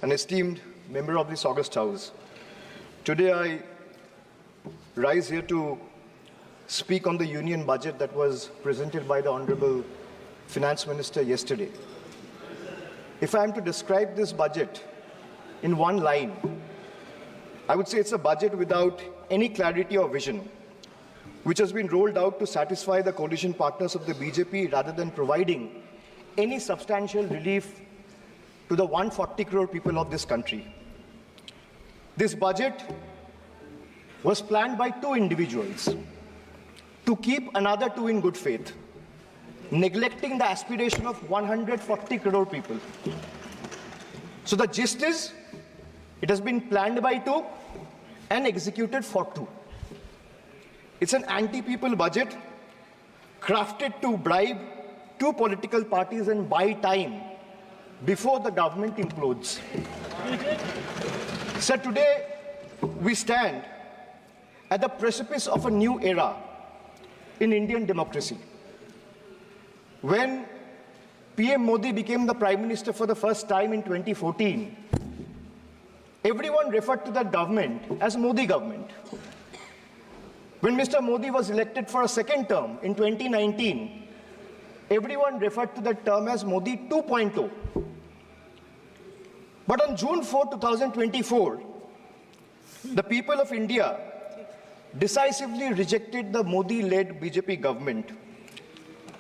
an esteemed member of this August House. Today I rise here to speak on the union budget that was presented by the Honorable Finance Minister yesterday. If I am to describe this budget in one line, I would say it's a budget without any clarity or vision, which has been rolled out to satisfy the coalition partners of the BJP rather than providing any substantial relief to the 140 crore people of this country. This budget was planned by two individuals to keep another two in good faith, neglecting the aspiration of 140 crore people. So the gist is, it has been planned by two and executed for two. It's an anti-people budget crafted to bribe two political parties and buy time before the government implodes. So today we stand at the precipice of a new era in Indian democracy. When PM Modi became the Prime Minister for the first time in 2014, everyone referred to that government as Modi government. When Mr. Modi was elected for a second term in 2019, everyone referred to that term as Modi 2.0. But on June 4, 2024, the people of India decisively rejected the Modi-led BJP government,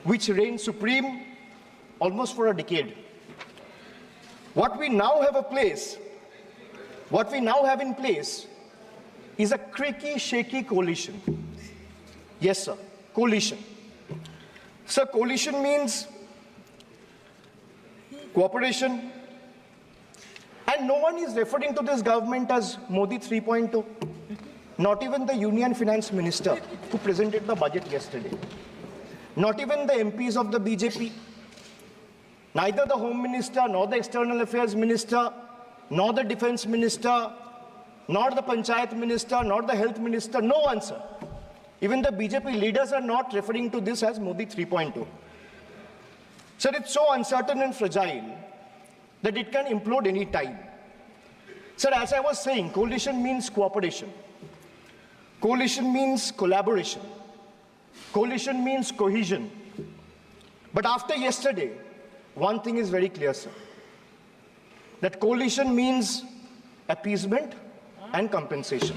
which reigned supreme almost for a decade. What we now have in place is a creaky, shaky coalition. Yes, sir, coalition. Sir, coalition means cooperation, and no one is referring to this government as Modi 3.0. Not even the Union Finance Minister who presented the budget yesterday. Not even the MPs of the BJP. Neither the Home Minister, nor the External Affairs Minister, nor the Defense Minister, nor the Panchayat Minister, nor the Health Minister, no one, sir. Even the BJP leaders are not referring to this as Modi 3.0. Sir, it's so uncertain and fragile that it can implode any time. Sir, as I was saying, coalition means cooperation. Coalition means collaboration. Coalition means cohesion. But after yesterday, one thing is very clear, sir. That coalition means appeasement and compensation.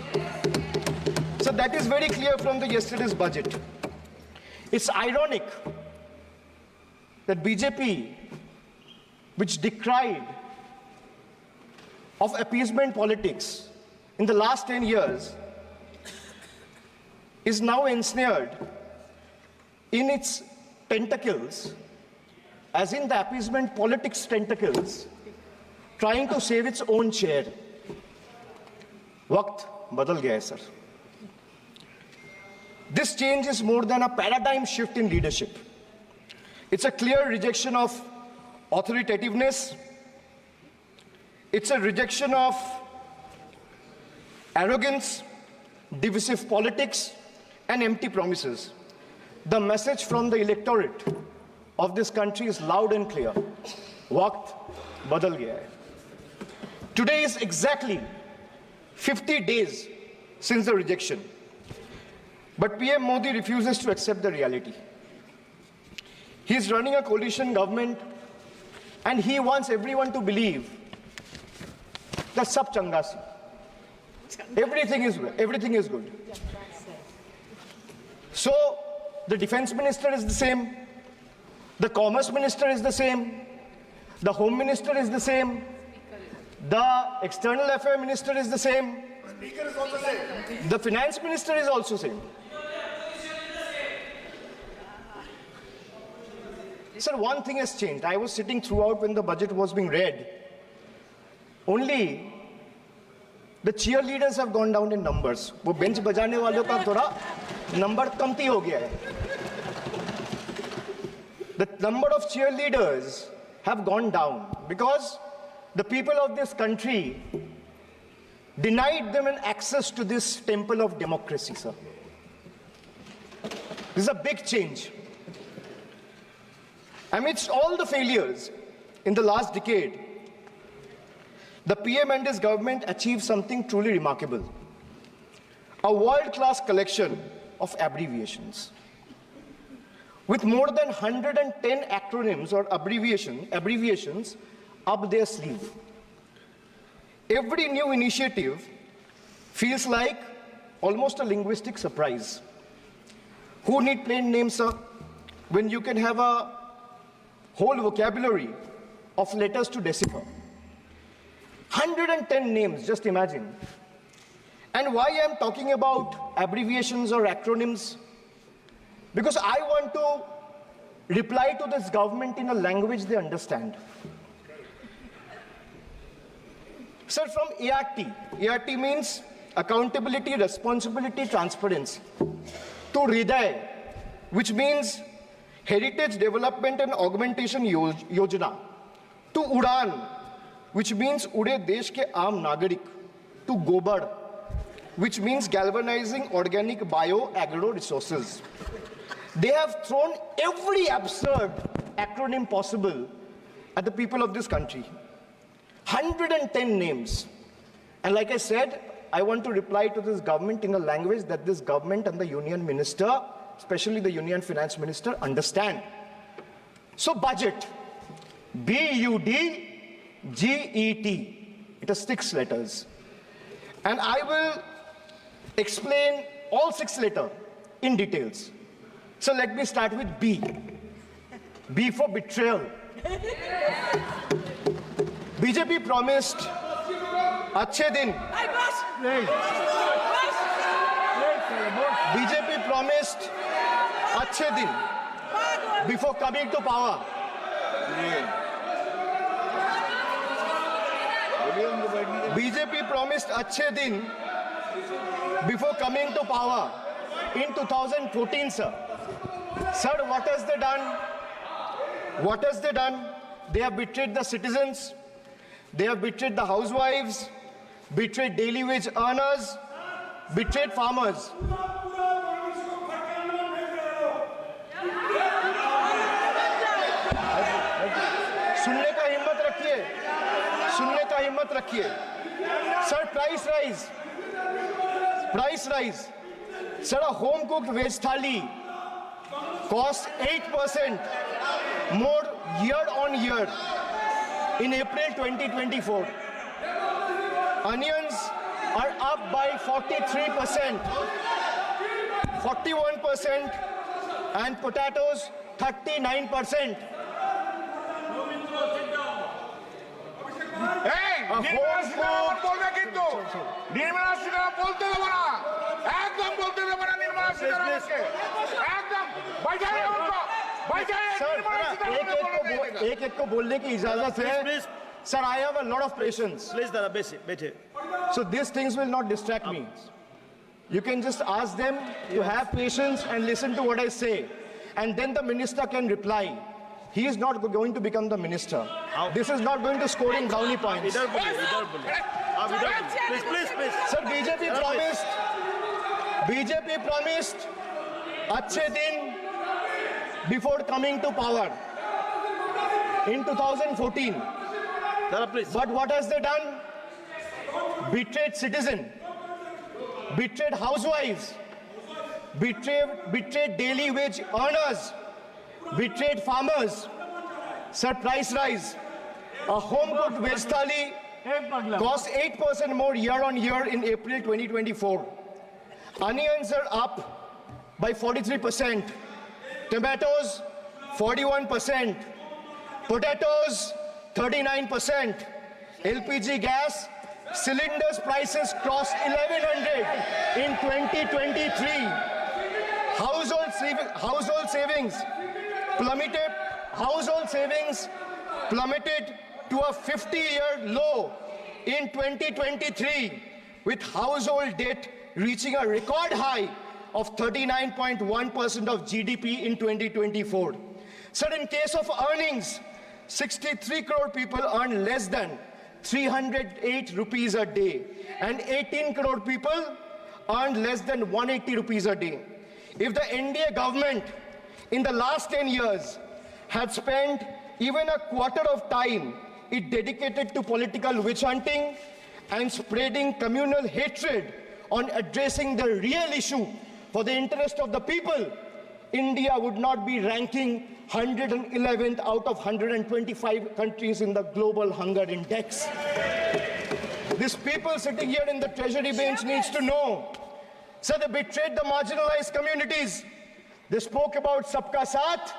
So that is very clear from the yesterday's budget. It's ironic that BJP, which decried of appeasement politics in the last 10 years, is now ensnared in its tentacles, as in the appeasement politics tentacles, trying to save its own chair. Waqt badal gaya hai, sir. This change is more than a paradigm shift in leadership. It's a clear rejection of authoritativeness. It's a rejection of arrogance, divisive politics, and empty promises. The message from the electorate of this country is loud and clear. Waqt badal gaya hai. Today is exactly 50 days since the rejection. But PM Modi refuses to accept the reality. He is running a coalition government and he wants everyone to believe that sab changa si. Everything is good. So the defense minister is the same, the commerce minister is the same, the home minister is the same, the external affairs minister is the same, speaker is also same, the finance minister is also same. Sir, one thing has changed. I was sitting throughout when the budget was being read. Only the cheerleaders have gone down in numbers. वो bench बजाने वालों का थोड़ा number कमती हो गया है. The number of cheerleaders have gone down because the people of this country denied them an access to this temple of democracy, sir. This is a big change. Amidst all the failures in the last decade, the PM and his government achieved something truly remarkable. A world-class collection of abbreviations. With more than 110 acronyms or abbreviations up their sleeve. Every new initiative feels like almost a linguistic surprise. Who need plain names, sir, when you can have a whole vocabulary of letters to decipher? 110 names, just imagine. And why I'm talking about abbreviations or acronyms? Because I want to reply to this government in a language they understand. Sir, from ART. ART means accountability, responsibility, transparency. To Hriday, which means Heritage Development and Augmentation Yojana. To Udan, which means Ude Desh ke Aam Nagarik. To Gobar, which means galvanizing organic bio-agro resources. They have thrown every absurd acronym possible at the people of this country. 110 names. And like I said, I want to reply to this government in a language that this government and the union minister, especially the union finance minister, understand. So budget, B-U-D-G-E-T. It has 6 letters. And I will explain all 6 letters in details. So let me start with B. B for betrayal. BJP promised अच्छे दिन. BJP promised अच्छे दिन before coming to power. BJP promised अच्छे दिन before coming to power in 2014, sir. Sir, what has they done? What has they done? They have betrayed the citizens. They have betrayed the housewives, betrayed daily wage earners, betrayed farmers. सुनने का हिम्मत रखिए. Sir, price rise. Sir, a home cooked veg thali costs 8% more year on year. In April 2024, onions are up by 43%, 41%, and potatoes 39%. एक को बोलने की इजाजत है. Sir, I have a lot of patience. Please, Dada, बैठे. So these things will not distract me. You can just ask them to have patience and listen to what I say. And then the minister can reply. He is not going to become the minister. This is not going to score in brownie points. Please. Sir, BJP promised अच्छे दिन before coming to power in 2014. Dada, please. But what has they done? Betrayed citizen, betrayed housewives, betrayed daily wage earners, betrayed farmers. Sir, price rise. A home-cooked veg thali costs 8% more year on year in April 2024. Onions are up by 43%. Tomatoes, 41%. Potatoes, 39%. LPG gas cylinders prices crossed 1100 in 2023. Household savings plummeted to a 50-year low in 2023, with household debt reaching a record high of 39.1% of GDP in 2024. Sir, in case of earnings, 63 crore people earn less than 308 rupees a day, and 18 crore people earn less than 180 rupees a day. If the NDA government in the last 10 years had spent even a quarter of time it dedicated to political witch hunting and spreading communal hatred on addressing the real issue for the interest of the people, India would not be ranking 111th out of 125 countries in the global hunger index. These people sitting here in the treasury bench needs to know. So they betrayed the marginalized communities. They spoke about Sabka Saath,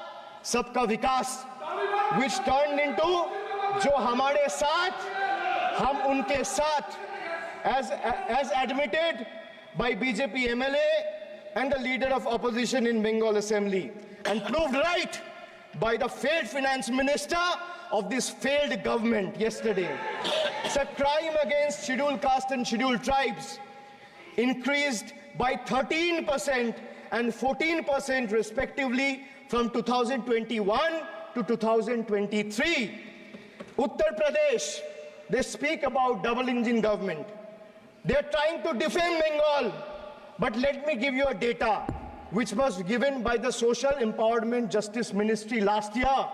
Sabka Vikas, which turned into Jo Hamare Saath, Hum Unke Saath, as admitted by BJP MLA and the leader of opposition in Bengal Assembly, and proved right by the failed finance minister of this failed government yesterday. It's a crime against scheduled caste and scheduled tribes increased by 13% and 14% respectively from 2021 to 2023. Uttar Pradesh, they speak about double engine government. They're trying to defend Bengal. But let me give you a data which was given by the Social Empowerment Justice Ministry last year,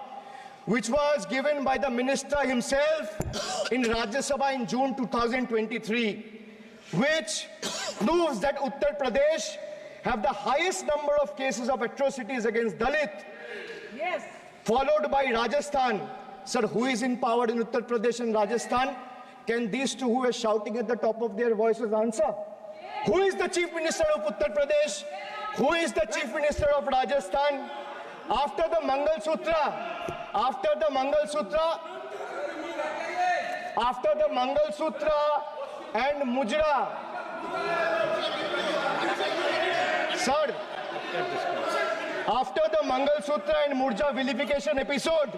which was given by the minister himself in Rajya Sabha in June 2023, which proves that Uttar Pradesh have the highest number of cases of atrocities against Dalit, Yes. followed by Rajasthan. Sir, who is in power in Uttar Pradesh and Rajasthan? Can these two who are shouting at the top of their voices answer? Who is the Chief Minister of Uttar Pradesh? Who is the Chief Minister of Rajasthan? After the Mangal Sutra and Mujra, sir, after the Mangal Sutra and Murja vilification episode,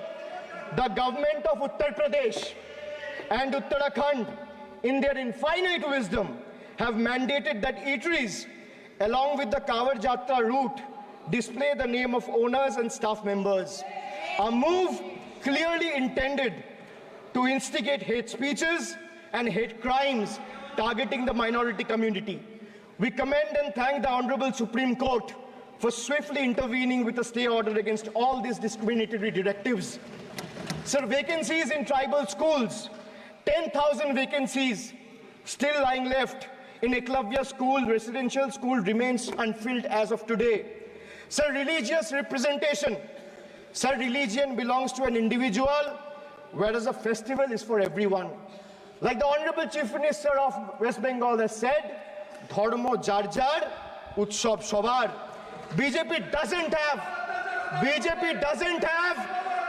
the government of Uttar Pradesh and Uttarakhand, in their infinite wisdom, have mandated that eateries, along with the Kawar Jatra route, display the name of owners and staff members. A move clearly intended to instigate hate speeches and hate crimes targeting the minority community. We commend and thank the Honorable Supreme Court for swiftly intervening with a stay order against all these discriminatory directives. Sir, vacancies in tribal schools, 10,000 vacancies still lying left in Eklavya school, residential school remains unfilled as of today. Sir, religious representation. Sir, religion belongs to an individual, whereas a festival is for everyone. Like the Honorable Chief Minister of West Bengal has said, Dharmo jar jar, Utsav shobar. BJP doesn't have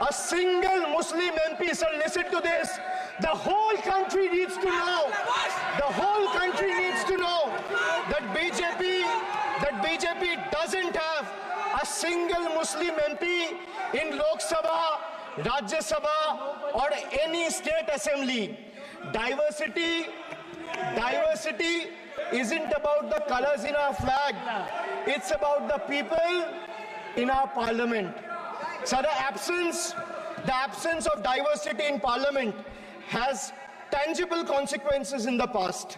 a single Muslim MP. Sir, listen to this. The whole country needs to know. The whole country needs to know that BJP doesn't have a single Muslim MP in Lok Sabha, Rajya Sabha, or any state assembly. Diversity isn't about the colors in our flag. It's about the people in our parliament. So the absence of diversity in parliament has tangible consequences in the past.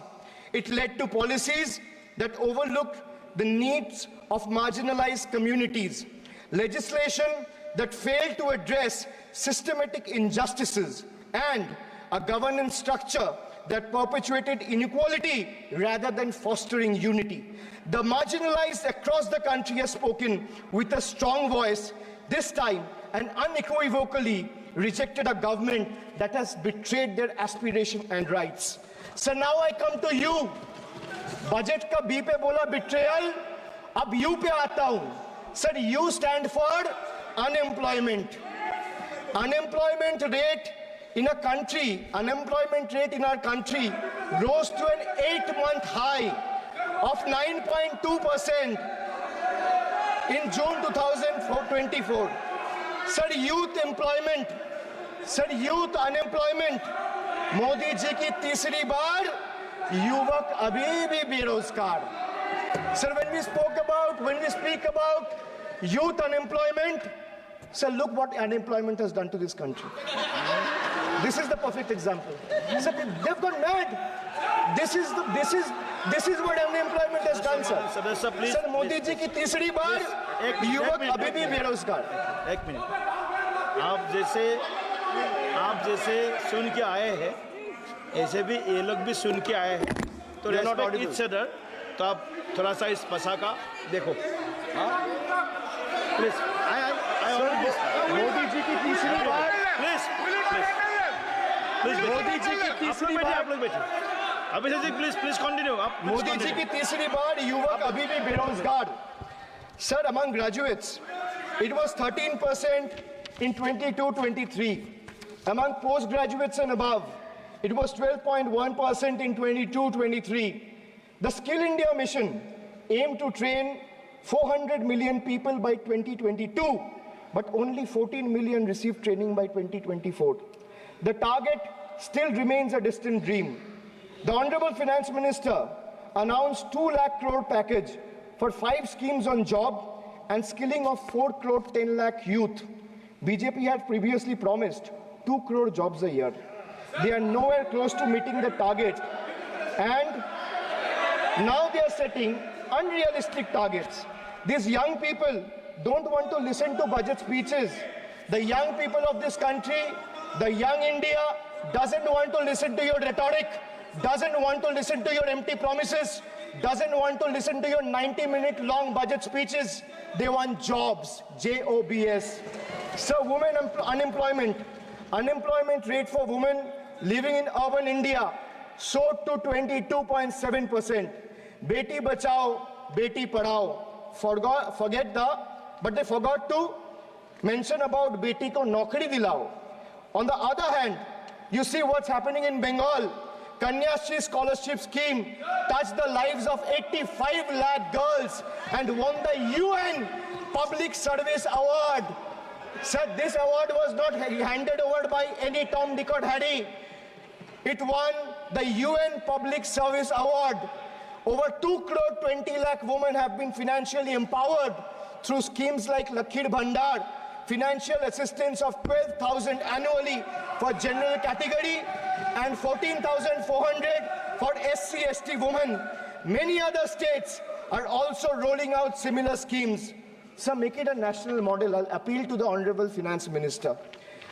It led to policies that overlooked the needs of marginalized communities, legislation that failed to address systematic injustices, and a governance structure that perpetuated inequality rather than fostering unity. The marginalized across the country have spoken with a strong voice, this time and unequivocally rejected a government that has betrayed their aspiration and rights. So now I come to you. Budget ka B pe bola betrayal, ab U pe aata hu. Sir, U stand for unemployment. Unemployment rate in our country rose to an 8-month high of 9.2% in June 2024. Sir, youth unemployment, Modi ji ki तीसरी बार युवक अभी भी बेरोजगार. Sir, when we speak about youth unemployment, sir, look what unemployment has done to this country. This is the perfect example. Sir, they've gone mad. This is what unemployment has done, sir. सदस्य please Sir, Modi ji की तीसरी बार युवक अभी भी बेरोजगार. एक minute. आप जैसे आप जैसे सुन के आए हैं ऐसे भी ये लोग भी सुन के आए हैं, तो You're not respect audible. Each other. तो आप थोड़ा सा इस भाषा का देखो, प्लीज। मोदी जी की तीसरी बार प्लीज प्लीज मोदी जी की तीसरी बार आप लोग बैठे। Abhishek ji please please continue. आप मोदी जी की तीसरी बार युवक अभी भी बेरोजगार। Sir, among graduates, it was 13% in 22-23. Among postgraduates and above, it was 12.1% in 22-23. The Skill India mission aimed to train 400 million people by 2022, but only 14 million received training by 2024. The target still remains a distant dream. The Honorable Finance Minister announced 2 lakh crore package for 5 schemes on job and skilling of 4 crore 10 lakh youth. BJP had previously promised 2 crore jobs a year. They are nowhere close to meeting the target, and now they are setting unrealistic targets. These young people don't want to listen to budget speeches. The young people of this country, the young India, doesn't want to listen to your rhetoric, doesn't want to listen to your empty promises, doesn't want to listen to your 90-minute long budget speeches. They want jobs, J-O-B-S. So unemployment rate for women living in urban India soared to 22.7%. Beti Bachao, Beti Padhao. But they forgot to mention about Beti ko Naukri Dilao. On the other hand, you see what's happening in Bengal. Kanyashri scholarship scheme touched the lives of 85 lakh girls and won the UN Public Service Award. Sir, this award was not handed over by any Tom, Dick or Harry. It won the UN Public Service Award. Over 2 crore 20 lakh women have been financially empowered through schemes like Lakhir Bhandar, financial assistance of 12,000 annually for general category and 14,400 for SC/ST women. Many other states are also rolling out similar schemes. So make it a national model. I'll appeal to the Honorable Finance Minister.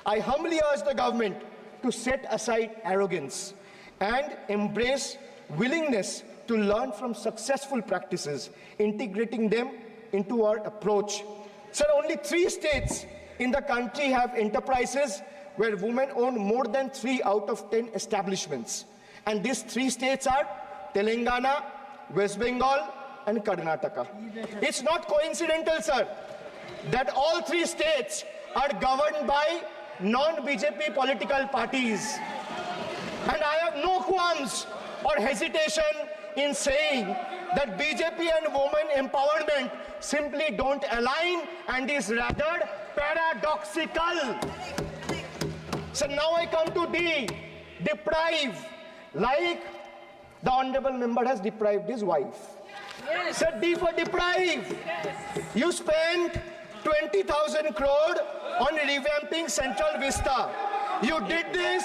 I humbly urge the government to set aside arrogance and embrace willingness to learn from successful practices, integrating them into our approach. Sir, only 3 states in the country have enterprises where women own more than 3 out of 10 establishments. And these 3 states are Telangana, West Bengal, and Karnataka. It's not coincidental, sir, that all 3 states are governed by non-BJP political parties. And I have no qualms or hesitation in saying that BJP and women empowerment simply don't align and is rather paradoxical. So now I come to D, deprive, like the honorable member has deprived his wife. Yes. So D for deprive. Yes. You spent 20,000 crore on revamping Central Vista. You did this.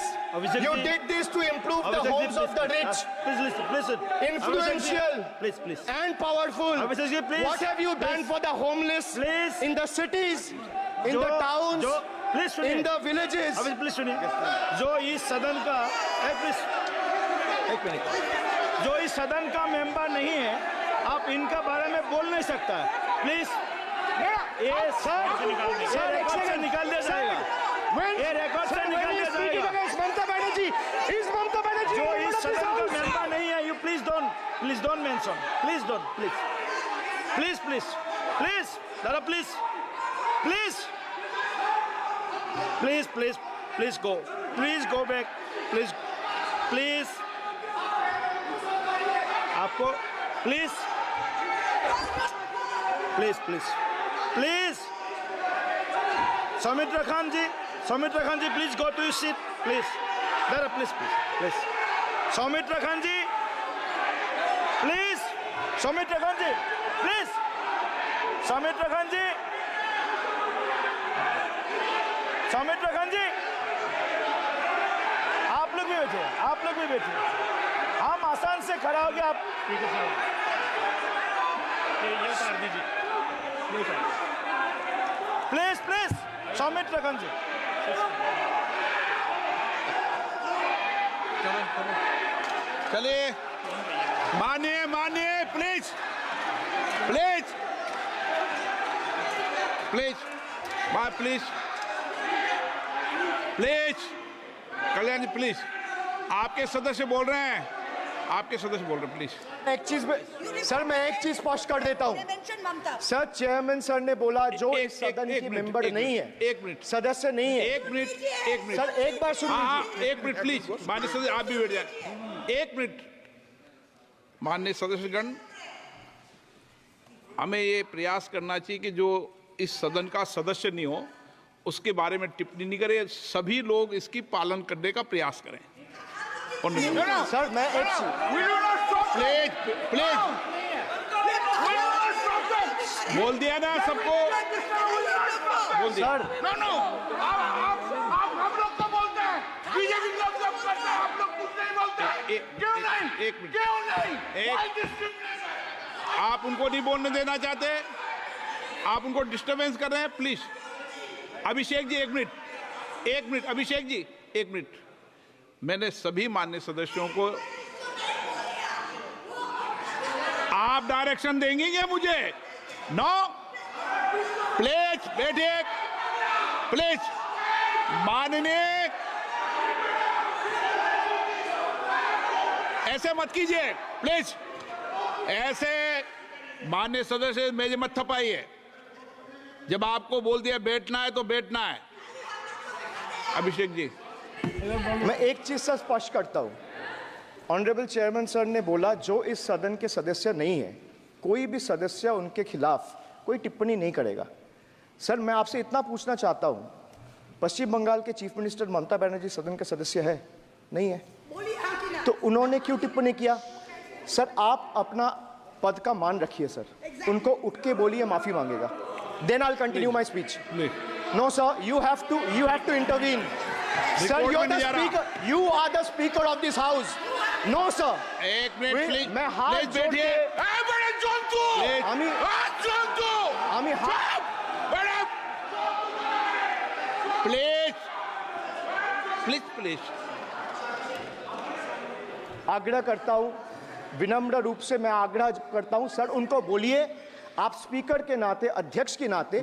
You did this to improve the homes of the rich. Please listen. Influential Please. and powerful. Please. What have you done for the homeless? Please. In the cities, in the towns, in the villages. Please सुनिए। जो इस सदन का एक minute, जो इस सदन का मेंबर नहीं है, आप इनका बारे में बोल नहीं सकता है। प्लीज ये रिकॉर्ड से निकाल दिया जाएगा। ये रिकॉर्ड से निकाल दिया जाएगा। जो इस सदन का मेंबर नहीं है, you please don't mention, please दादा प्लीज गो बैक प्लीज आपको please Soumitra Khan ji please go to your seat please दादा प्लीज सौमित्र खान जी प्लीज आप लोग भी बैठे हम आसान से खड़ा हो गया। आप ठीक है साहब, ये उतार दीजिए प्लीज सौमित्र खान जी। चलिए मानिए मानिए please please please please please Kalyan ji please आपके सदस्य बोल रहे हैं आपके सदस्य बोल रहे हैं प्लीज एक चीज सर मैं एक चीज स्पष्ट कर देता हूँ सर चेयरमैन सर ने बोला जो इस सदन की मेंबर नहीं है एक मिनट सदस्य नहीं है एक मिनट सर एक बार सुन हाँ लीजिए एक मिनट प्लीज माननीय सदस्य आप भी बैठ जाए एक मिनट माननीय सदस्यगण हमें ये प्रयास करना चाहिए कि जो इस सदन का सदस्य नहीं हो उसके बारे में टिप्पणी नहीं करें सभी लोग इसकी पालन करने का प्रयास करें और सर मैं एक प्लीज प्लीज बोल दिया ना सबको बोल दिया सर हम लोग तो बोलते हैं बीजेपी लोग जब करते हैं आप लोग कुछ नहीं बोलते क्यों नहीं एक मिनट क्यों नहीं एक आप उनको नहीं बोलने देना चाहते आप उनको डिस्टर्बेंस कर रहे हैं प्लीज अभिषेक जी एक मिनट अभिषेक जी एक मिनट मैंने सभी माननीय सदस्यों को आप डायरेक्शन देंगे क्या मुझे नो प्लीज बैठिए प्लीज माननीय ऐसे मत कीजिए प्लीज ऐसे माननीय सदस्य मेरे मत थपाइए जब आपको बोल दिया बैठना है तो बैठना है अभिषेक जी मैं एक चीज से स्पष्ट करता हूं ऑनरेबल चेयरमैन सर ने बोला जो इस सदन के सदस्य नहीं है कोई भी सदस्य उनके खिलाफ कोई टिप्पणी नहीं करेगा सर मैं आपसे इतना पूछना चाहता हूं पश्चिम बंगाल के चीफ मिनिस्टर ममता बनर्जी सदन के सदस्य है नहीं है तो उन्होंने क्यों टिप्पणी किया सर आप अपना पद का मान रखिए सर उनको उठ के बोलिए माफी मांगेगा then I continue my speech no sir you have to intervene Sir, you are the speaker of this house. No, sir. एक मिनट प्लीज मैं हाथ प्लीज बैठिए बड़े जंतु जंतु प्लीज प्लीज प्लीज आग्रह करता हूं विनम्र रूप से मैं आग्रह करता हूं सर उनको बोलिए आप स्पीकर के नाते अध्यक्ष के नाते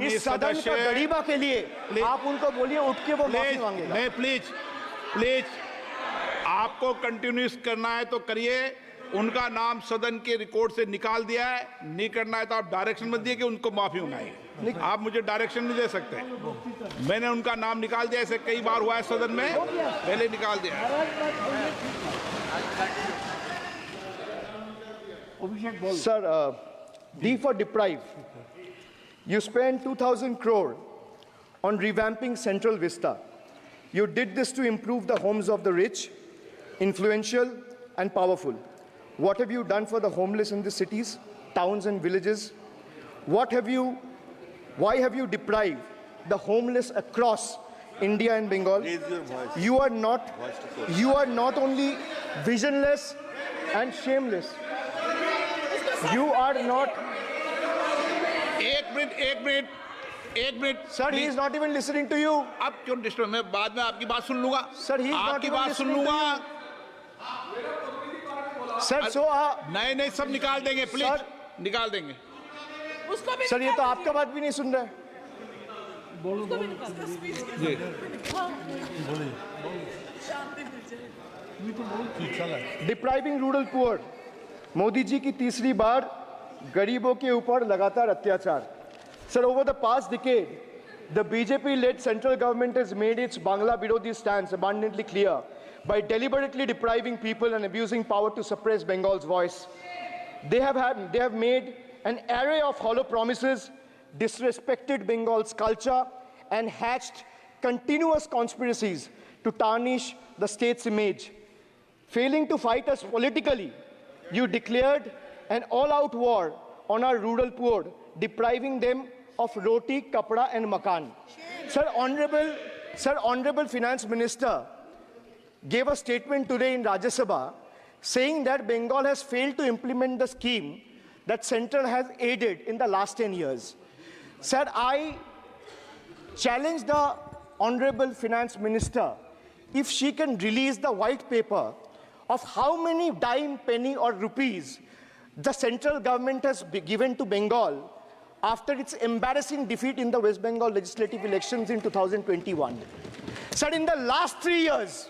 इस सदन का गरिमा के लिए आप उनको बोलिए उठ के वो माफी मांगेगा मैं प्लीज आपको कंटिन्यूस करना है तो करिए उनका नाम सदन के रिकॉर्ड से निकाल दिया है नहीं करना है तो आप डायरेक्शन मत दिए कि उनको माफी मंगाइए आप मुझे डायरेक्शन नहीं दे सकते मैंने उनका नाम निकाल दिया ऐसे कई बार हुआ है सदन में पहले निकाल दिया sir D for deprive. You spent 2,000 crore on revamping Central Vista. You did this to improve the homes of the rich, influential, and powerful. What have you done for the homeless in the cities, towns, and villages? Why have you deprived the homeless across India and Bengal? You are not only visionless and shameless. You are not. एक minute Sir, he is not even listening to you. अब क्यों disturb मैं बाद में आपकी बात सुन लूंगा Sir, he is not आपकी even बात सुन listening to लूंगा Sir, so नहीं सब निकाल देंगे प्लीज Sir, निकाल देंगे सर ये तो आपका बात भी नहीं सुन रहे जी depriving rural poor Modi ji की तीसरी बार गरीबों के ऊपर लगातार अत्याचार sir over the past decade the BJP led central government has made its Bangla Birodhi stance abundantly clear by deliberately depriving people and abusing power to suppress Bengal's voice. They have made an array of hollow promises, disrespected Bengal's culture, and hatched continuous conspiracies to tarnish the state's image. Failing to fight us politically, you declared an all-out war on our rural poor, depriving them of roti, kapda, and makan. Sir, Honorable Finance Minister gave a statement today in Rajya Sabha saying that Bengal has failed to implement the scheme that Central has aided in the last 10 years. Sir, I challenge the Honorable Finance Minister if she can release the white paper of how many dime, penny or rupees the central government has given to Bengal after its embarrassing defeat in the West Bengal legislative elections in 2021. Sir, in the last 3 years,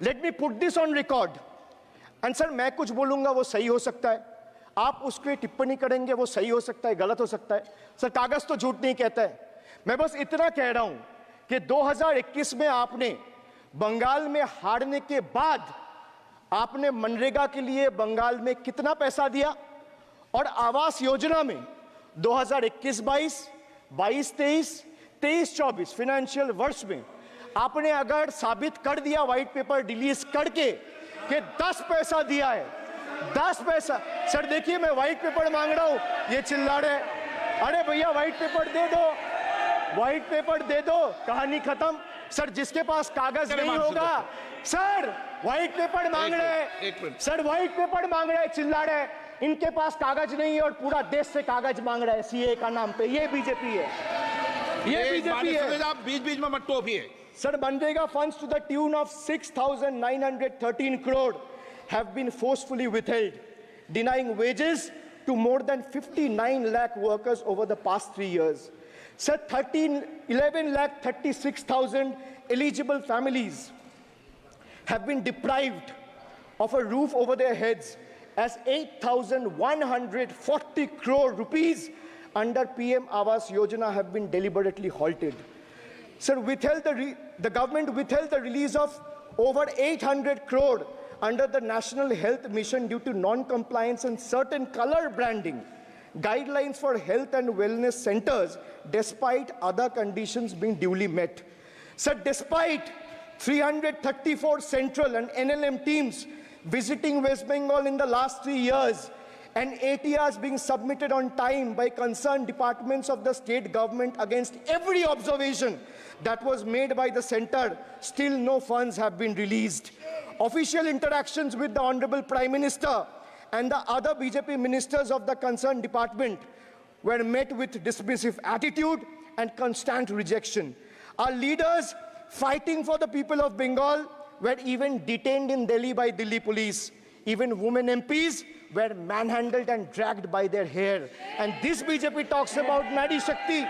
let me put this on record. And sir, मैं कुछ बोलूंगा वो सही हो सकता है, आप उसके टिप्पणी करेंगे वो सही हो सकता है, गलत हो सकता है. सर, कागज तो झूठ नहीं कहता है. मैं बस इतना कह रहा हूं कि 2021 में आपने बंगाल में हारने के बाद आपने मनरेगा के लिए बंगाल में कितना पैसा दिया, और आवास योजना में 2021-22, 22-23, 23-24 फाइनेंशियल वर्ष में आपने अगर साबित कर दिया व्हाइट पेपर रिलीज करके कि 10 पैसा दिया है, 10 पैसा. सर देखिए, मैं व्हाइट पेपर मांग रहा हूं, ये चिल्ला रहे. अरे भैया व्हाइट पेपर दे दो, व्हाइट पेपर दे दो, कहानी खत्म. सर जिसके पास कागज नहीं होगा, सर व्हाइट पेपर मांग रहे हैं, सर व्हाइट पेपर मांग रहे हैं, चिल्ला रहे हैं. इनके पास कागज नहीं है और पूरा देश से कागज मांग रहा है सीए का नाम पे. ये बीजेपी है, ये बीजेपी है. आप बीच बीच में मत टोकिए. Sir, Manrega funds to the tune of 6,913 crore have been forcefully withheld, denying wages to more than 59 lakh workers over the past 3 years. Sir, 11 lakh 36,000 eligible families have been deprived of a roof over their heads, as 8,140 crore rupees under PM Awas Yojana have been deliberately halted. Sir, the government withheld the release of over 800 crore under the National Health Mission due to non-compliance and certain color branding guidelines for health and wellness centers, despite other conditions being duly met. Sir, despite 334 central and NLM teams visiting West Bengal in the last 3 years, and ATRs being submitted on time by concerned departments of the state government against every observation that was made by the center, still no funds have been released. Official interactions with the Honorable Prime Minister and the other BJP ministers of the concerned department were met with dismissive attitude and constant rejection. Our leaders fighting for the people of Bengal were even detained in Delhi by Delhi police. Even women MPs were manhandled and dragged by their hair. And this BJP talks about Nari Shakti.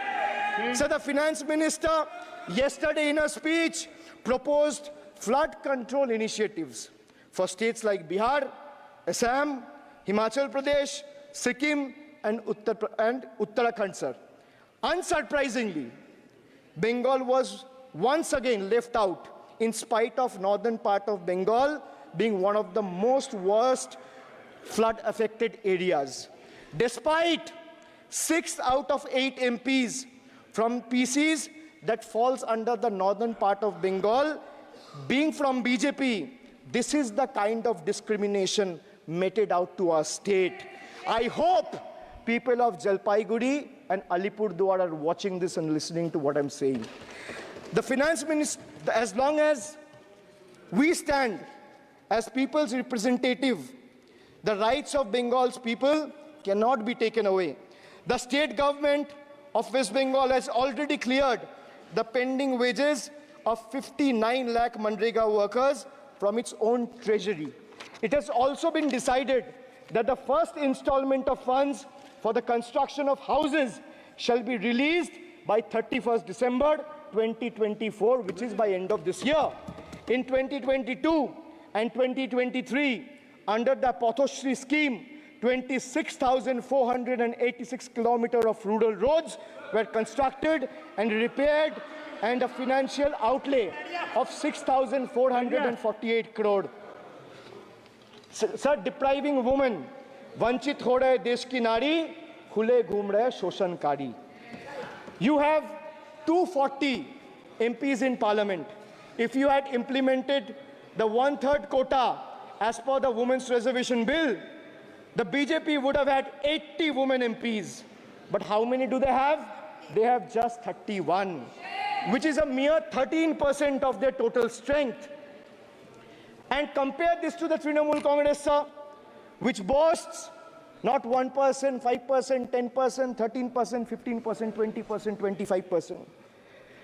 So the finance minister yesterday in a speech proposed flood control initiatives for states like Bihar, Assam, Himachal Pradesh, Sikkim, and Uttarakhand, sir. Unsurprisingly, Bengal was once again left out, in spite of northern part of Bengal being one of the most worst flood-affected areas. Despite 6 out of 8 MPs from PCs that falls under the northern part of Bengal being from BJP, this is the kind of discrimination meted out to our state. I hope people of Jalpaiguri and Alipurduar are watching this and listening to what I'm saying. The finance minister, as long as we stand as people's representative, the rights of Bengal's people cannot be taken away. The state government of West Bengal has already cleared the pending wages of 59 lakh Manrega workers from its own treasury. It has also been decided that the first installment of funds for the construction of houses shall be released by 31st December 2024, which is by end of this year. In 2022 and 2023, under the Pathoshri scheme, 26,486 kilometers of rural roads were constructed and repaired, and a financial outlay of 6,448 crore. Sir, depriving women, vanchit ho rahe desh ki nari, khule ghum rahe shoshankari. You have 240 MPs in parliament. If you had implemented the 1/3 quota as per the Women's Reservation Bill, the BJP would have had 80 women MPs. But how many do they have? They have just 31, which is a mere 13% of their total strength. And compare this to the Trinamool Congress, sir, which boasts not 1%, 5%, 10%, 13%, 15%, 20%, 25%.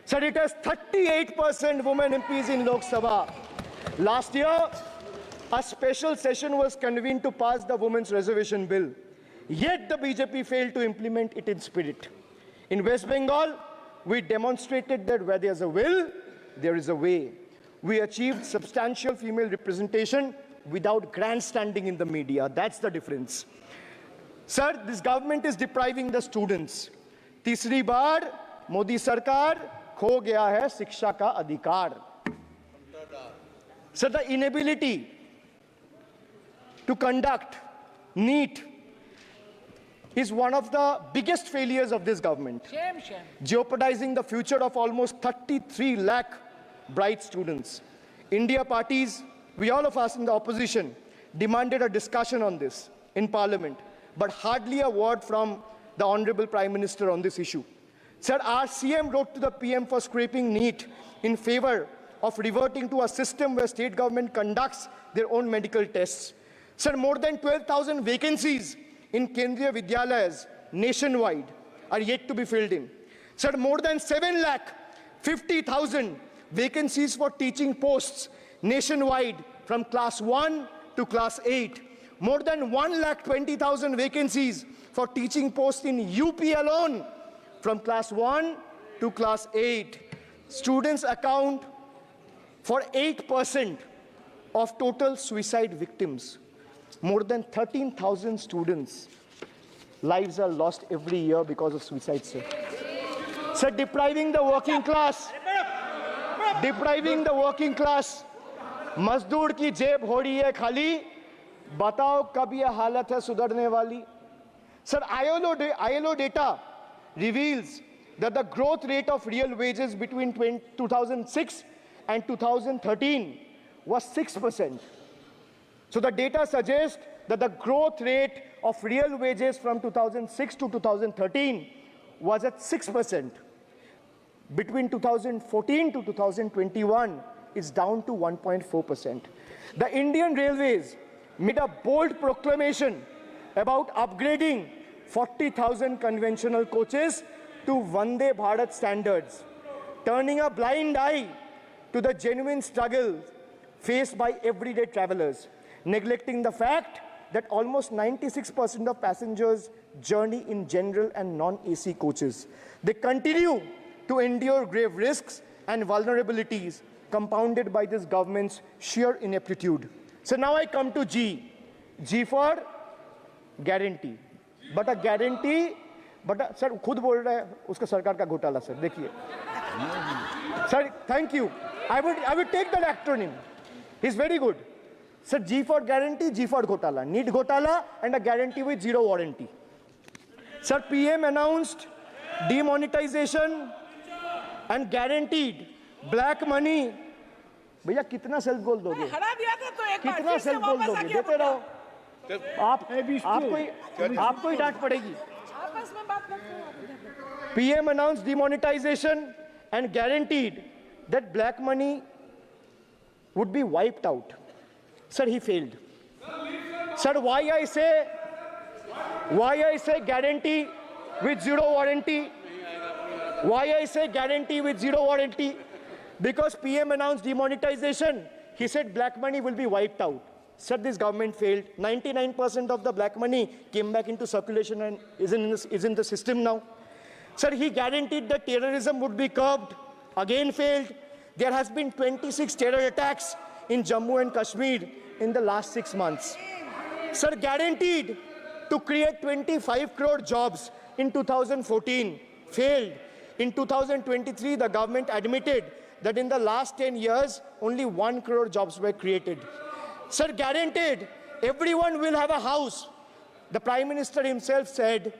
Sir, it has 38% women MPs in Lok Sabha. Last year, a special session was convened to pass the Women's Reservation Bill. Yet the BJP failed to implement it in spirit. In West Bengal, we demonstrated that where there's a will, there is a way. We achieved substantial female representation without grandstanding in the media. That's the difference. Sir, this government is depriving the students. तीसरी बार मोदी सरकार खो गया है शिक्षा का अधिकार. Sir, the inability to conduct NEET is one of the biggest failures of this government, jeopardizing the future of almost 33 lakh bright students. India parties, we all of us in the opposition, demanded a discussion on this in Parliament, but hardly a word from the Honorable Prime Minister on this issue. Sir, our CM wrote to the PM for scrapping NEET in favor of reverting to a system where state government conducts their own medical tests. Sir, more than 12,000 vacancies in Kendriya Vidyalayas nationwide are yet to be filled in. Sir, more than 7,50,000 vacancies for teaching posts nationwide from class 1 to class 8. More than 1,20,000 vacancies for teaching posts in UP alone from class 1 to class 8. Students account for 8% of total suicide victims. More than 13,000 students' lives are lost every year because of suicide, sir. Sir, depriving the working class, मजदूर की जेब हो रही है खाली, बताओ कब ये हालत है सुधरने वाली? Sir, ILO data reveals that the growth rate of real wages between 2006 and 2013 was 6%. So the data suggests that the growth rate of real wages from 2006 to 2013 was at 6%. Between 2014 to 2021, it's down to 1.4%. The Indian Railways made a bold proclamation about upgrading 40,000 conventional coaches to Vande Bharat standards, turning a blind eye to the genuine struggle faced by everyday travelers, neglecting the fact that almost 96% of passengers journey in general and non-AC coaches. They continue to endure grave risks and vulnerabilities compounded by this government's sheer ineptitude. So now I come to G. G for guarantee. But a guarantee, sir, खुद बोल रहा है उसका सरकार का घोटाला, sir. देखिए. Sir, thank you. I would take that acronym. He's very good. Sir, G for guarantee, G for घोटाला. NEET घोटाला and a guarantee with zero warranty. Sir, PM announced demonetization and guaranteed black money. भैया कितना self goal दोगे? कितना self goal दोगे? देते रहो. आपको ही डांट पड़ेगी. PM announced demonetization and guaranteed that black money would be wiped out. Sir, he failed. Sir, why I say guarantee with zero warranty? Why I say guarantee with zero warranty? Because PM announced demonetization. He said black money will be wiped out. Sir, this government failed. 99% of the black money came back into circulation and is in the system now. Sir, he guaranteed that terrorism would be curbed. Again failed. There has been 26 terror attacks in Jammu and Kashmir in the last 6 months. Sir, guaranteed to create 25 crore jobs in 2014. Failed. In 2023, the government admitted that in the last 10 years, only 1 crore jobs were created. Sir, guaranteed everyone will have a house. The Prime Minister himself said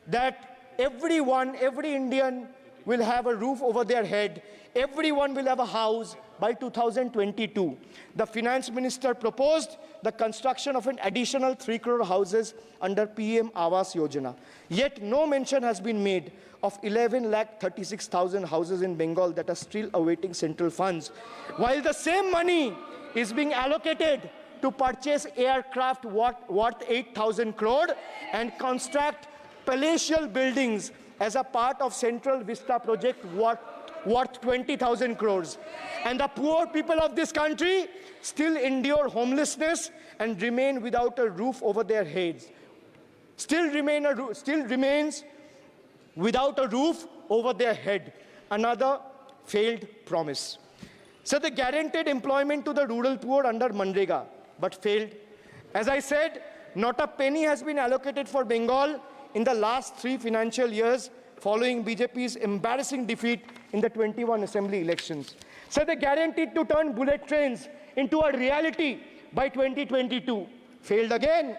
that every Indian will have a roof over their head. Everyone will have a house by 2022. The Finance Minister proposed the construction of an additional 3 crore houses under PM Awas Yojana. Yet no mention has been made of 11,36,000 houses in Bengal that are still awaiting central funds, while the same money is being allocated to purchase aircraft worth 8,000 crore and construct palatial buildings as a part of Central Vista project worth worth 20,000 crores. And the poor people of this country still endure homelessness and remain without a roof over their heads. Still remains without a roof over their head. Another failed promise. So they guaranteed employment to the rural poor under Manrega, but failed. As I said, not a penny has been allocated for Bengal in the last 3 financial years following BJP's embarrassing defeat in the 21 assembly elections. So they guaranteed to turn bullet trains into a reality by 2022. Failed again.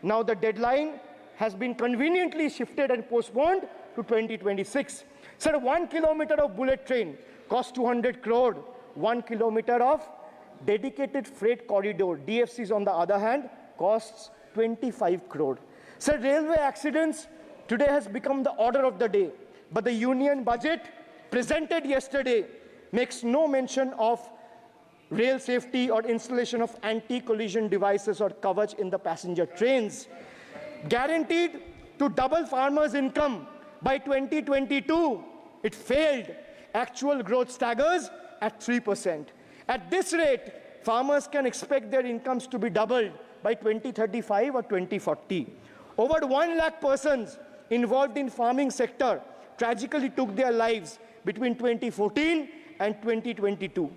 Now the deadline has been conveniently shifted and postponed to 2026. So 1 kilometer of bullet train costs 200 crore. 1 kilometer of dedicated freight corridor, DFCs on the other hand, costs 25 crore. So railway accidents today has become the order of the day. But the union budget presented yesterday makes no mention of rail safety or installation of anti-collision devices or Kavach in the passenger trains. Guaranteed to double farmers' income by 2022, it failed. Actual growth staggers at 3%. At this rate, farmers can expect their incomes to be doubled by 2035 or 2040. Over 1 lakh persons involved in farming sector tragically took their lives between 2014 and 2022.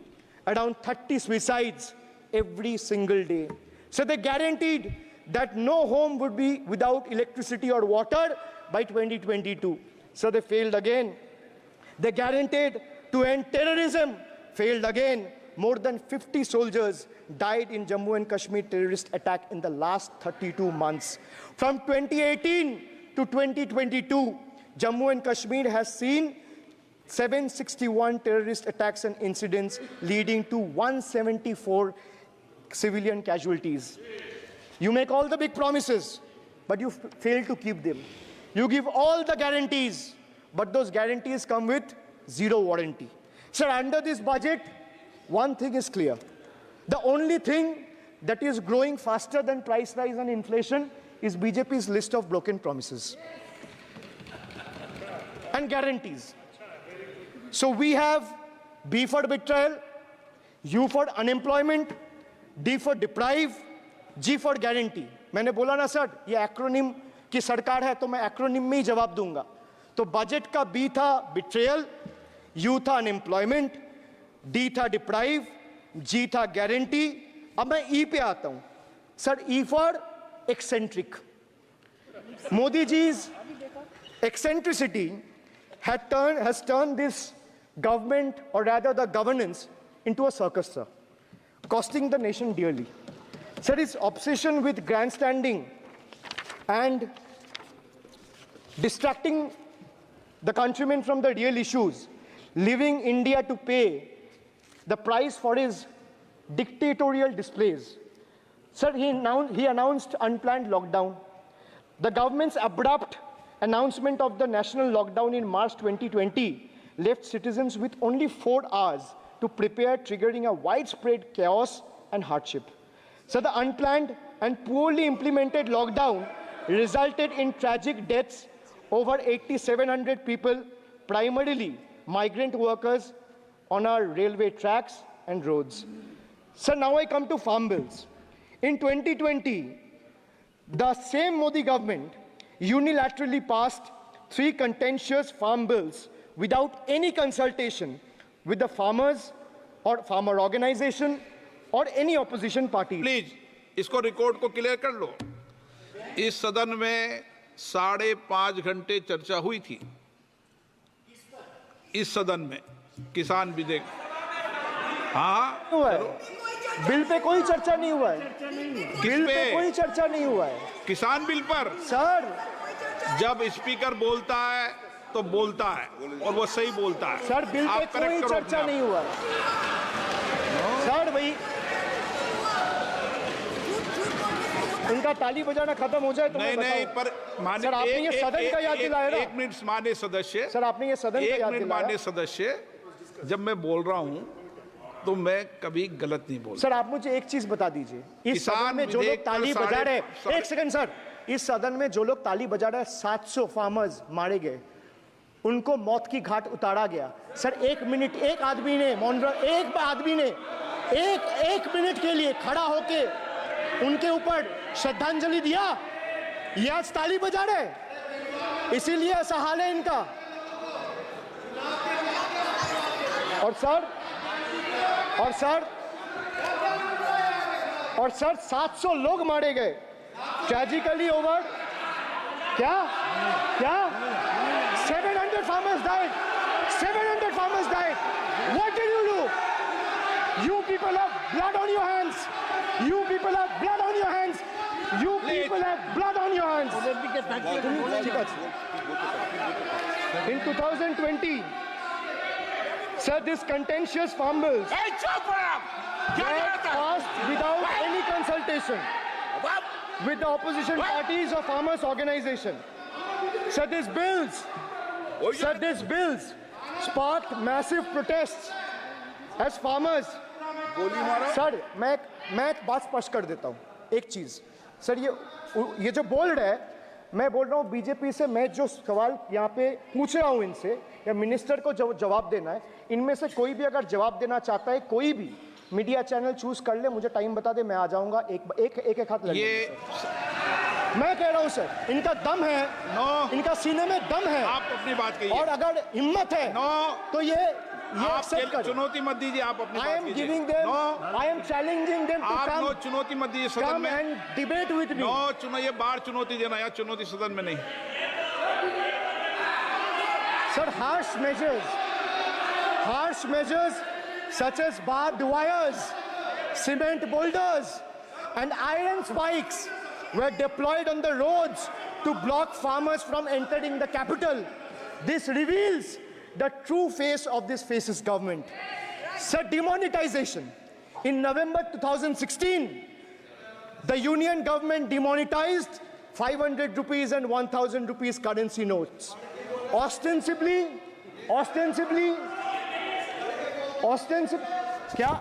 Around 30 suicides every single day. So they guaranteed that no home would be without electricity or water by 2022. So they failed again. They guaranteed to end terrorism. Failed again. More than 50 soldiers died in Jammu and Kashmir terrorist attack in the last 32 months. From 2018 to 2022, Jammu and Kashmir has seen 761 terrorist attacks and incidents leading to 174 civilian casualties. You make all the big promises, but you fail to keep them. You give all the guarantees, but those guarantees come with zero warranty. Sir, under this budget, one thing is clear. The only thing that is growing faster than price rise and inflation is BJP's list of broken promises and guarantees. So we have B for betrayal, U for unemployment, D for deprive, G for guarantee. मैंने बोला ना sir, ये acronym की सरकार है तो मैं acronym में ही जवाब दूंगा. तो बजट का B था betrayal, U था unemployment, D था deprive, G था guarantee. अब मैं E पे आता हूं. Sir, E for eccentric. Modi ji's eccentricity has turned this government, or rather the governance, into a circus, sir, costing the nation dearly. Sir, his obsession with grandstanding and distracting the countrymen from the real issues, leaving India to pay the price for his dictatorial displays. Sir, he announced unplanned lockdown. The government's abrupt announcement of the national lockdown in March 2020 left citizens with only 4 hours to prepare, triggering a widespread chaos and hardship. So the unplanned and poorly implemented lockdown resulted in tragic deaths. Over 8,700 people, primarily migrant workers, on our railway tracks and roads. So now I come to farm bills. In 2020, the same Modi government unilaterally passed 3 contentious farm bills without any consultation with the farmers or farmer organization or any opposition party. Please इसको record को clear कर लो. इस सदन में 5.5 घंटे चर्चा हुई थी. इस सदन में किसान विधेयक. हाँ, हुआ है. बिल पे कोई चर्चा नहीं हुआ है. बिल पे कोई चर्चा नहीं हुआ है. किसान बिल पर सर, जब स्पीकर बोलता है तो बोलता है और वो सही बोलता है. सर, बिल पे कोई चर्चा नहीं हुआ है. सर भाई, इनका ताली बजाना खत्म हो जाए तो नहीं नहीं, पर माननीय सर, आपने ये सदन का याद दिलाया ना. 1 मिनट माननीय सदस्य. सर, आपने ये सदन का याद दिलाया. माननीय सदस्य, जब मैं बोल रहा हूं तो मैं कभी गलत नहीं बोलता. सर, आप मुझे एक चीज बता दीजिए. इस सदन में जो लोग ताली बजा रहे हैं, एक सेकंड सर, इस सदन में जो लोग ताली बजा रहे हैं, 700 फार्मर्स मारे गए. उनको मौत की घाट उतारा गया। सर 1 मिनट एक आदमी ने एक मिनट के लिए खड़ा होके उनके ऊपर श्रद्धांजलि दिया। ये आज ताली बजा रहे, इसीलिए ऐसा हाल है इनका। और सर 700 लोग मारे गए, ट्रेजिकली ओवर। क्या 700 farmers died. 700 farmers died. What did you do? You people have blood on your hands. You people have blood on your hands. You people have blood on your hands. In 2020, sir, this contentious farm bills ए, चुप रहो। क्या were करता है? passed without any consultation बाप, with the opposition parties or farmers' organization. Sir, these bills sparked massive protests as farmers. Sir मैं एक बात स्पष्ट कर देता हूँ, एक चीज। सर ये जो बोल रहा है, मैं बोल रहा हूँ बीजेपी से, मैं जो सवाल यहाँ पे पूछ रहा हूँ इनसे, या मिनिस्टर को जवाब देना है, इनमें से कोई भी अगर जवाब देना चाहता है, कोई भी मीडिया चैनल चूज कर ले, मुझे टाइम बता दे, मैं आ जाऊंगा। एक हाथ लगे। मैं कह रहा हूं सर, इनका दम है, इनका सीने में दम है। आप अपनी बात कहिए। और अगर हिम्मत है तो ये आप चुनौती मत दीजिए, आप अपनी बात कीजिए। I am challenging them to आप come, चुनौती मत दीजिए सदन come में। and debate with me. ये बार चुनौती देना, या चुनौती सदन में नहीं। Sir, harsh measures such as barbed wires, cement boulders, and iron spikes were deployed on the roads to block farmers from entering the capital. This reveals the true face of this fascist government. Sir, demonetization. In November 2016, the union government demonetized 500 rupees and 1000 rupees currency notes. Ostensibly, क्या?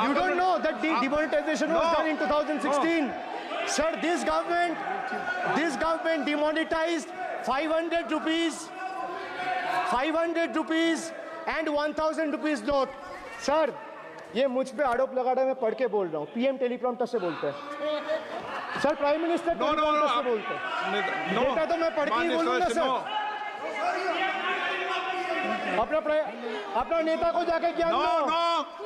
You don't know that the demonetization was done in 2016. Sir, this government demonetized 500 rupees and 1000 rupees note. Sir, ये मुझ पे आरोप लगा रहा है, मैं पढ़ के बोल रहा हूँ। पीएम टेलीप्रॉम्प्टर से बोलते हैं। सर, प्राइम मिनिस्टर टेलीप्रॉम्प्टर से बोलते हैं। डेटा तो मैं पढ़ के ही बोलूंगा सर। अपना नेता को जाके ज्ञान दो।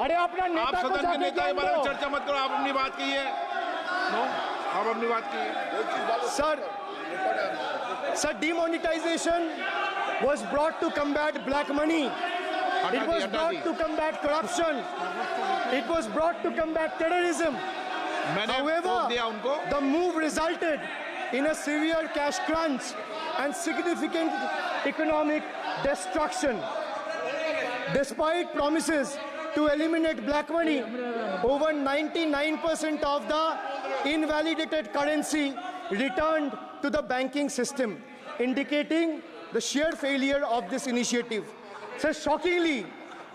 अरे अपना नेता को जाके ज्ञान दो। चर्चा मत करो, आप अपनी बात कीजिए। आप अपनी बात कीजिए। Sir, demonetization was brought to combat black money. It was brought to combat corruption. It was brought to combat terrorism. However, the move resulted in a severe cash crunch and significant economic destruction. Despite promises to eliminate black money, over 99% of the invalidated currency returned to the banking system, indicating the sheer failure of this initiative. So shockingly,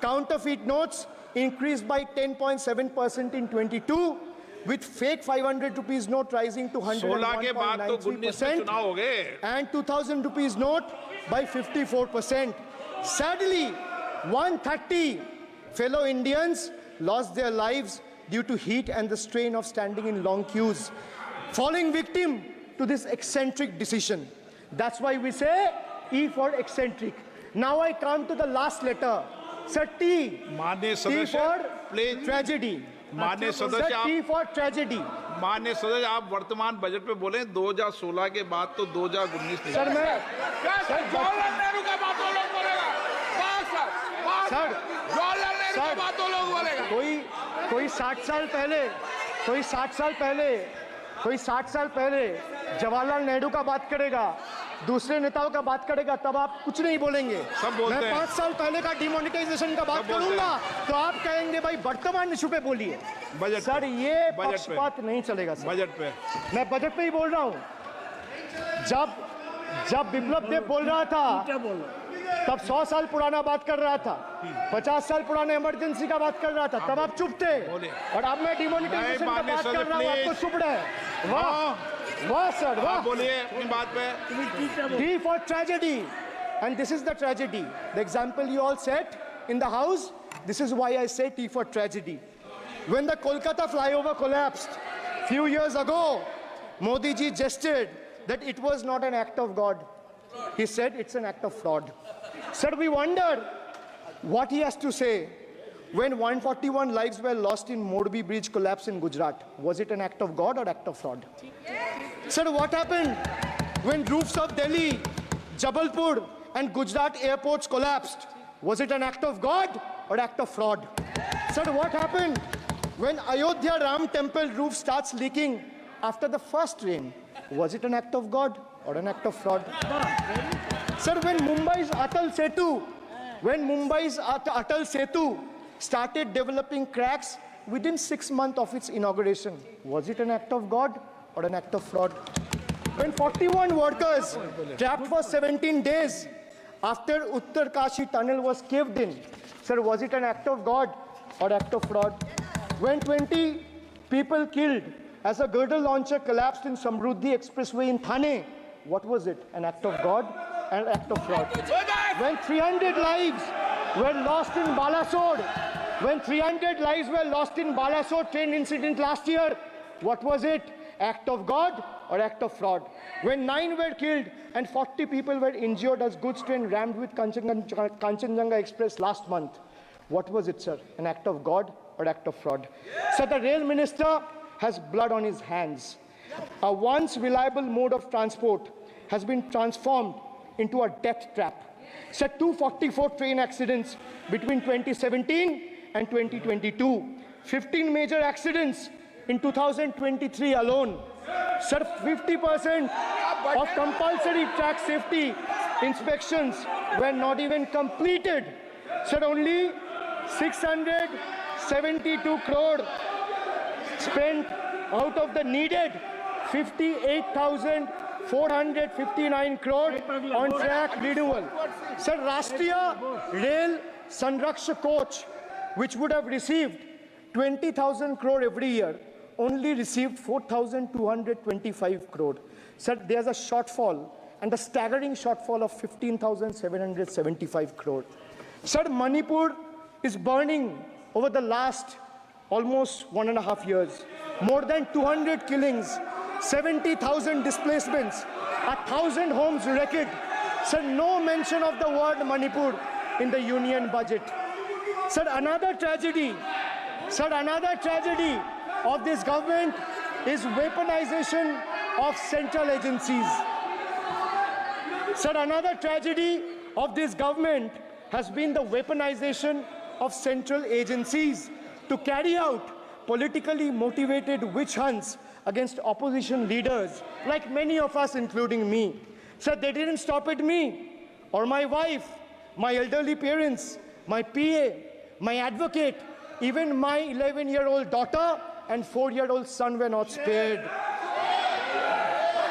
counterfeit notes increased by 10.7% in 22, with fake 500 rupees note rising to 101.93% and 2000 rupees note by 54%. Sadly, 130 fellow Indians lost their lives due to heat and the strain of standing in long queues, falling victim to this eccentric decision. That's why we say E for eccentric. Now I come to the last letter. Sir, T. माननीय T सदस्य, for please. tragedy. माननीय Sir, सदस्य, T for tragedy. माननीय सदस्य, आप वर्तमान budget पे बोले 2016 के बाद तो 2019 नहीं। सर मैं जवाहरलाल नेहरू का बात वो लोग बोलेगा। सर जवाहरलाल नेहरू का बात वो लोग बोलेगा। कोई 60 साल पहले जवाहरलाल नेहरू का बात करेगा, दूसरे नेताओं का बात करेगा, तब आप कुछ नहीं बोलेंगे। सब बोलते मैं हैं। 5 साल पहले का डिमोनेटाइजेशन का बात करूंगा तो आप कहेंगे भाई वर्तमान इशू पे बोलिए। बजट सर पे। ये बजट पे। पक्षपात नहीं चलेगा सर। बजट पे मैं बजट पे ही बोल रहा हूँ। जब विप्लव देव बोल रहा था तब 100 साल पुराना बात कर रहा था, 50 साल पुराने इमरजेंसी का बात कर रहा था, तब आप चुप थे। और अब मैं डिमोनेटाइजेशन का बात कर रहा हूँ, आपको चुप रहे। वाह वाह सर वाह. आप बोलिए अपनी बात पे. T for tragedy. And this is the tragedy. The example you all set in the house, this is why I say T for tragedy. When the Kolkata flyover collapsed few years ago, Modi ji gestured that it was not an act of God. He said it's an act of fraud. Sir, we wonder what he has to say when 141 lives were lost in Morbi bridge collapse in Gujarat. Was it an act of God or act of fraud? Sir, what happened when roofs of Delhi, Jabalpur and Gujarat airports collapsed? Was it an act of God or act of fraud? Sir, what happened when Ayodhya Ram temple roof starts leaking after the first rain? Was it an act of God or an act of fraud? Sir, when Mumbai's Atal Setu started developing cracks within 6 months of its inauguration, was it an act of God or an act of fraud? When 41 workers trapped for 17 days after Uttarkashi tunnel was caved in, sir, was it an act of God or act of fraud? When 20 people killed as a girdle launcher collapsed in Samruddhi Expressway in Thane, what was it? An act of God and an act of fraud? When 300 lives were lost in Balasore, train incident last year, what was it? Act of God or act of fraud? When 9 were killed and 40 people were injured as goods train rammed with Kanchenjunga Express last month, what was it, sir? An act of God or act of fraud? So the rail minister has blood on his hands. A once reliable mode of transport has been transformed into a death trap. So 244 train accidents between 2017 and 2022. 15 major accidents in 2023 alone. Sir, 50% of compulsory track safety inspections were not even completed. Sir, only 672 crore spent out of the needed 58,459 crore on track renewal. Sir, Rashtriya Rail Sanrakshak Coach, which would have received 20,000 crore every year, only received 4,225 crore. Sir, there's a shortfall, and a staggering shortfall of 15,775 crore. Sir, Manipur is burning over the last almost 1.5 years. More than 200 killings, 70,000 displacements, 1,000 homes wrecked. Sir, no mention of the word Manipur in the union budget. Sir, another tragedy of this government is weaponization of central agencies. Sir, another tragedy of this government has been the weaponization of central agencies to carry out politically motivated witch hunts against opposition leaders, like many of us, including me. Sir, they didn't stop at me or my wife, my elderly parents, my PA, my advocate, even my 11-year-old daughter and 4-year-old son were not spared.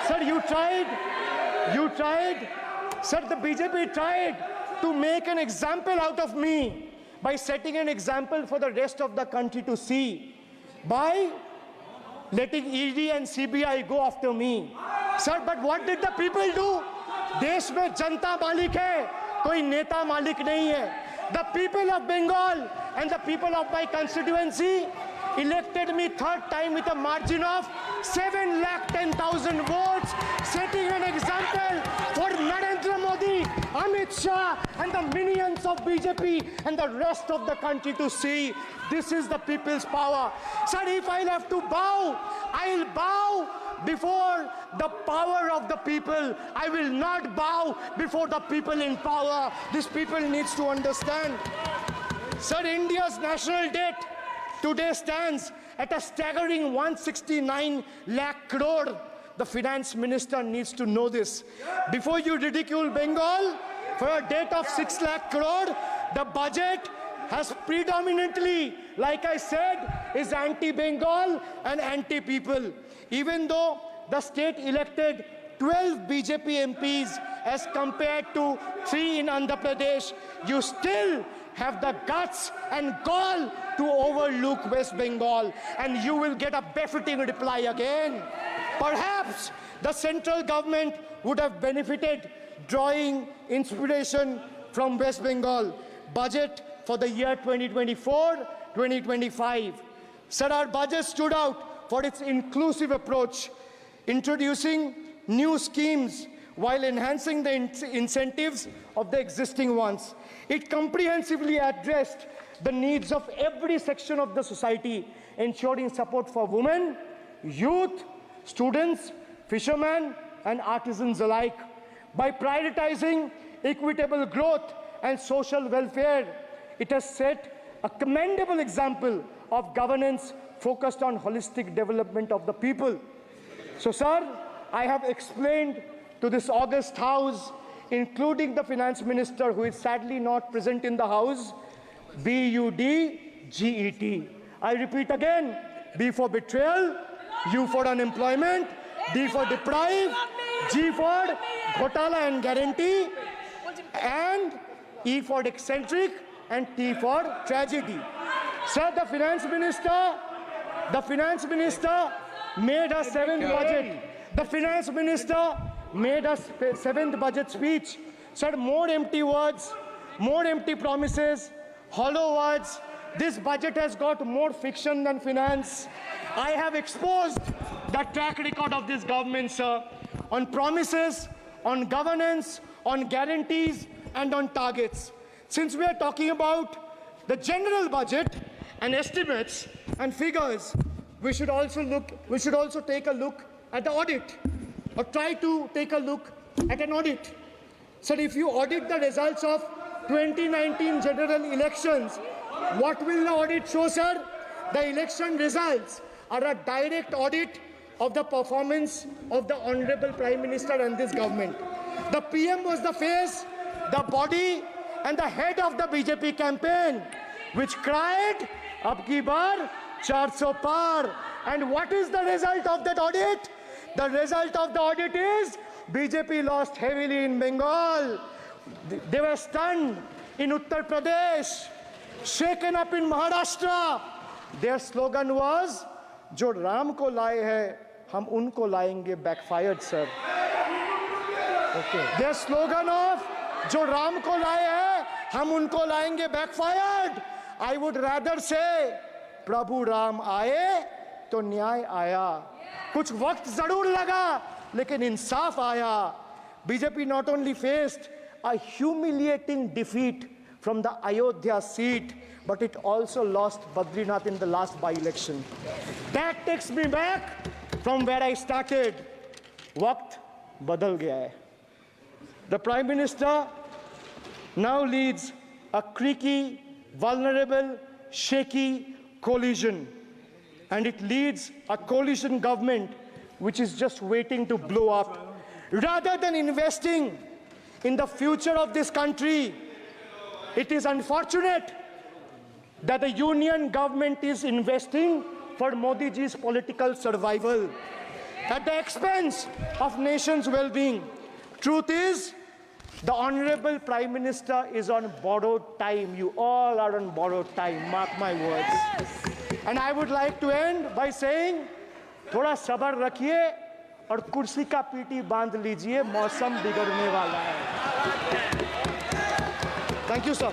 Sir, you tried. Sir, the BJP tried to make an example out of me by setting an example for the rest of the country to see, by letting ED and CBI go after me. Sir, but what did the people do? देश में जनता मालिक है, कोई नेता मालिक नहीं है. The people of Bengal and the people of my constituency elected me third time with a margin of 710,000 votes, setting an example for Narendra Modi, Amit Shah and the minions of BJP and the rest of the country to see. This is the people's power. Sir, if I'll have to bow, I'll bow before the power of the people. I will not bow before the people in power. This people needs to understand. Sir, India's national debt today stands at a staggering 169 lakh crore. The finance minister needs to know this. Before you ridicule Bengal for a debt of 6 lakh crore, the budget has predominantly, like I said, is anti-Bengal and anti-people. Even though the state elected 12 BJP MPs as compared to 3 in Andhra Pradesh, you still have the guts and gall to overlook West Bengal, and you will get a befitting reply again. Perhaps the central government would have benefited drawing inspiration from West Bengal budget for the year 2024-2025. Sir, our budget stood out for its inclusive approach, introducing new schemes while enhancing the incentives of the existing ones. It comprehensively addressed the needs of every section of the society, ensuring support for women, youth, students, fishermen, and artisans alike. By prioritizing equitable growth and social welfare, it has set a commendable example of governance focused on holistic development of the people. So, sir, I have explained to this august house, including the finance minister, who is sadly not present in the house, BUDGET. I repeat again, B for betrayal, U for unemployment, D for deprive, G for ghotala and guarantee, and E for eccentric, and T for tragedy. Sir, the finance minister made a seventh budget. The finance minister made a seventh budget speech. Sir, more empty words, more empty promises, hollow words. This budget has got more fiction than finance. I have exposed the track record of this government, sir, on promises, on governance, on guarantees, and on targets. Since we are talking about the general budget and estimates and figures, we should also take a look at the audit, or try to take a look at an audit. Sir, if you audit the results of 2019 general elections, what will the audit show, sir? The election results are a direct audit of the performance of the Honorable Prime Minister and this government. The PM was the face, the body, and the head of the BJP campaign, which cried, "Ab ki baar 400 par." And what is the result of that audit? The result of the audit is BJP lost heavily in Bengal. They were stunned in Uttar Pradesh, shaken up in Maharashtra. Their slogan was, "Jo Ram ko laaye hai, hum unko laayenge," backfired, sir. Okay. Their slogan of "Jo Ram ko laaye hai, hum unko laayenge," backfired. I would rather say, "Prabhu Ram aaye, to न्याय आया." कुछ वक्त जरूर लगा, लेकिन इंसाफ आया. BJP not only faced a humiliating defeat from the Ayodhya seat, but it also lost Badrinath in the last by-election. That takes me back from where I started. Waqt badal gaya hai. The Prime Minister now leads a creaky, vulnerable, shaky coalition. And it leads a coalition government which is just waiting to blow up. Rather than investing in the future of this country, it is unfortunate that the union government is investing for Modi ji's political survival at the expense of nation's well-being. Truth is, the Honorable Prime Minister is on borrowed time. You all are on borrowed time, mark my words. And I would like to end by saying, थोड़ा सब्र रखिए और कुर्सी का PT बांध लीजिए, मौसम बिगड़ने वाला है. Thank you, sir.